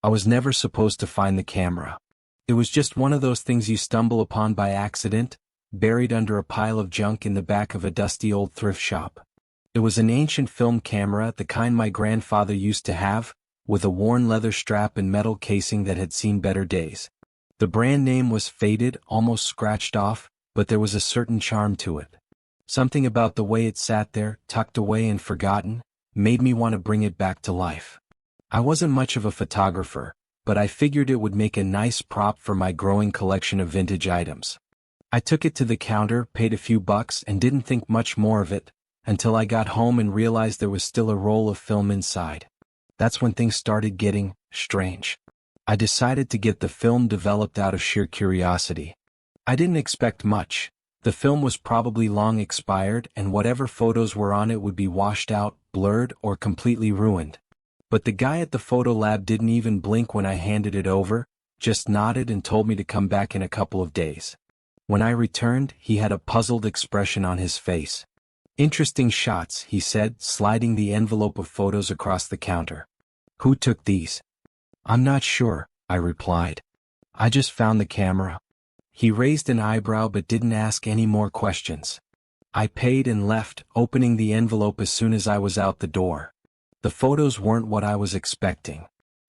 I was never supposed to find the camera. It was just one of those things you stumble upon by accident, buried under a pile of junk in the back of a dusty old thrift shop. It was an ancient film camera, the kind my grandfather used to have, with a worn leather strap and metal casing that had seen better days. The brand name was faded, almost scratched off, but there was a certain charm to it. Something about the way it sat there, tucked away and forgotten, made me want to bring it back to life. I wasn't much of a photographer, but I figured it would make a nice prop for my growing collection of vintage items. I took it to the counter, paid a few bucks, and didn't think much more of it, until I got home and realized there was still a roll of film inside. That's when things started getting strange. I decided to get the film developed out of sheer curiosity. I didn't expect much. The film was probably long expired, and whatever photos were on it would be washed out, blurred, or completely ruined. But the guy at the photo lab didn't even blink when I handed it over, just nodded and told me to come back in a couple of days. When I returned, he had a puzzled expression on his face. "Interesting shots," he said, sliding the envelope of photos across the counter. "Who took these?" "I'm not sure," I replied. "I just found the camera." He raised an eyebrow but didn't ask any more questions. I paid and left, opening the envelope as soon as I was out the door. The photos weren't what I was expecting.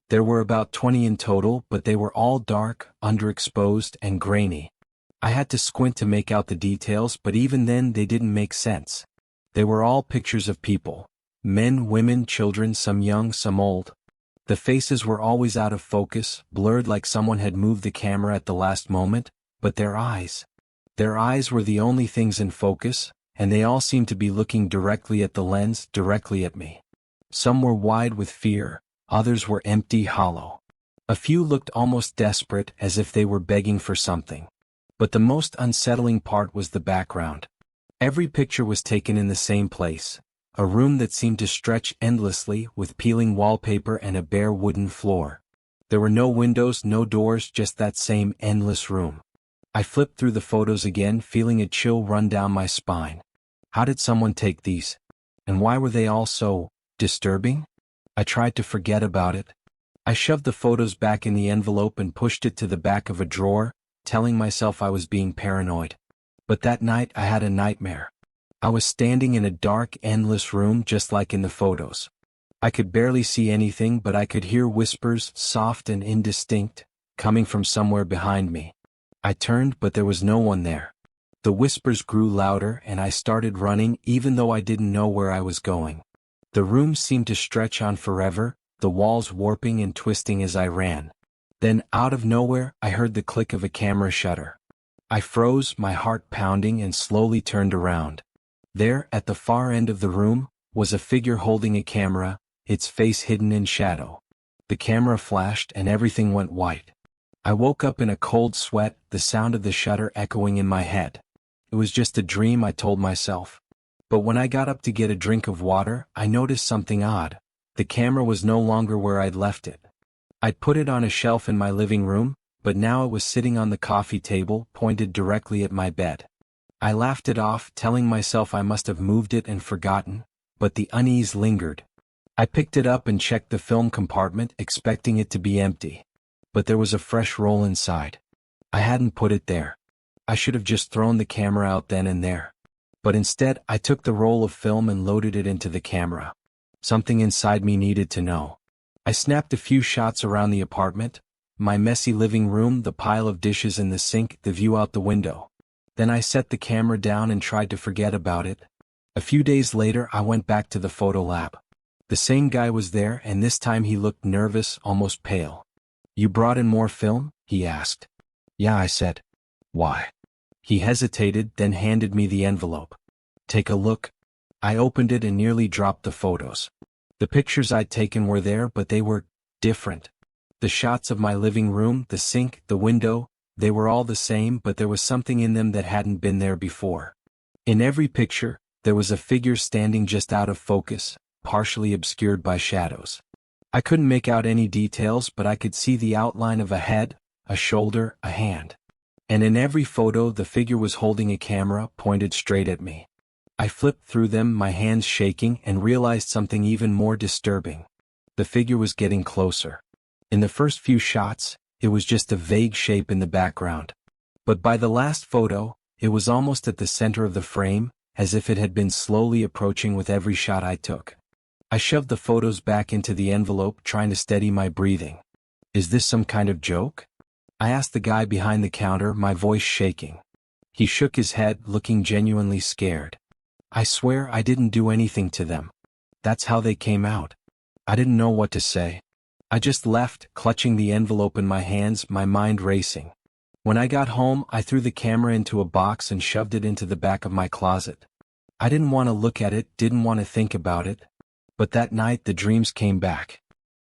There were about 20 in total, but they were all dark, underexposed, and grainy. I had to squint to make out the details, but even then they didn't make sense. They were all pictures of people. Men, women, children, some young, some old. The faces were always out of focus, blurred like someone had moved the camera at the last moment, but their eyes were the only things in focus, and they all seemed to be looking directly at the lens, directly at me. Some were wide with fear, others were empty, hollow. A few looked almost desperate, as if they were begging for something. But the most unsettling part was the background. Every picture was taken in the same place, a room that seemed to stretch endlessly, with peeling wallpaper and a bare wooden floor. There were no windows, no doors, just that same endless room. I flipped through the photos again, feeling a chill run down my spine. How did someone take these? And why were they all so disturbing? I tried to forget about it. I shoved the photos back in the envelope and pushed it to the back of a drawer, telling myself I was being paranoid. But that night I had a nightmare. I was standing in a dark, endless room just like in the photos. I could barely see anything, but I could hear whispers, soft and indistinct, coming from somewhere behind me. I turned, but there was no one there. The whispers grew louder and I started running, even though I didn't know where I was going. The room seemed to stretch on forever, the walls warping and twisting as I ran. Then, out of nowhere, I heard the click of a camera shutter. I froze, my heart pounding, and slowly turned around. There, at the far end of the room, was a figure holding a camera, its face hidden in shadow. The camera flashed and everything went white. I woke up in a cold sweat, the sound of the shutter echoing in my head. It was just a dream, I told myself. But when I got up to get a drink of water, I noticed something odd. The camera was no longer where I'd left it. I'd put it on a shelf in my living room, but now it was sitting on the coffee table, pointed directly at my bed. I laughed it off, telling myself I must have moved it and forgotten, but the unease lingered. I picked it up and checked the film compartment, expecting it to be empty. But there was a fresh roll inside. I hadn't put it there. I should have just thrown the camera out then and there. But instead, I took the roll of film and loaded it into the camera. Something inside me needed to know. I snapped a few shots around the apartment, my messy living room, the pile of dishes in the sink, the view out the window. Then I set the camera down and tried to forget about it. A few days later, I went back to the photo lab. The same guy was there, and this time he looked nervous, almost pale. "You brought in more film?" he asked. "Yeah," I said. "Why?" He hesitated, then handed me the envelope. "Take a look." I opened it and nearly dropped the photos. The pictures I'd taken were there, but they were different. The shots of my living room, the sink, the window, they were all the same, but there was something in them that hadn't been there before. In every picture, there was a figure standing just out of focus, partially obscured by shadows. I couldn't make out any details, but I could see the outline of a head, a shoulder, a hand. And in every photo, the figure was holding a camera pointed straight at me. I flipped through them, my hands shaking, and realized something even more disturbing. The figure was getting closer. In the first few shots, it was just a vague shape in the background. But by the last photo, it was almost at the center of the frame, as if it had been slowly approaching with every shot I took. I shoved the photos back into the envelope, trying to steady my breathing. Is this some kind of joke? I asked the guy behind the counter, my voice shaking. He shook his head, looking genuinely scared. I swear I didn't do anything to them. That's how they came out. I didn't know what to say. I just left, clutching the envelope in my hands, my mind racing. When I got home, I threw the camera into a box and shoved it into the back of my closet. I didn't want to look at it, didn't want to think about it. But that night the dreams came back.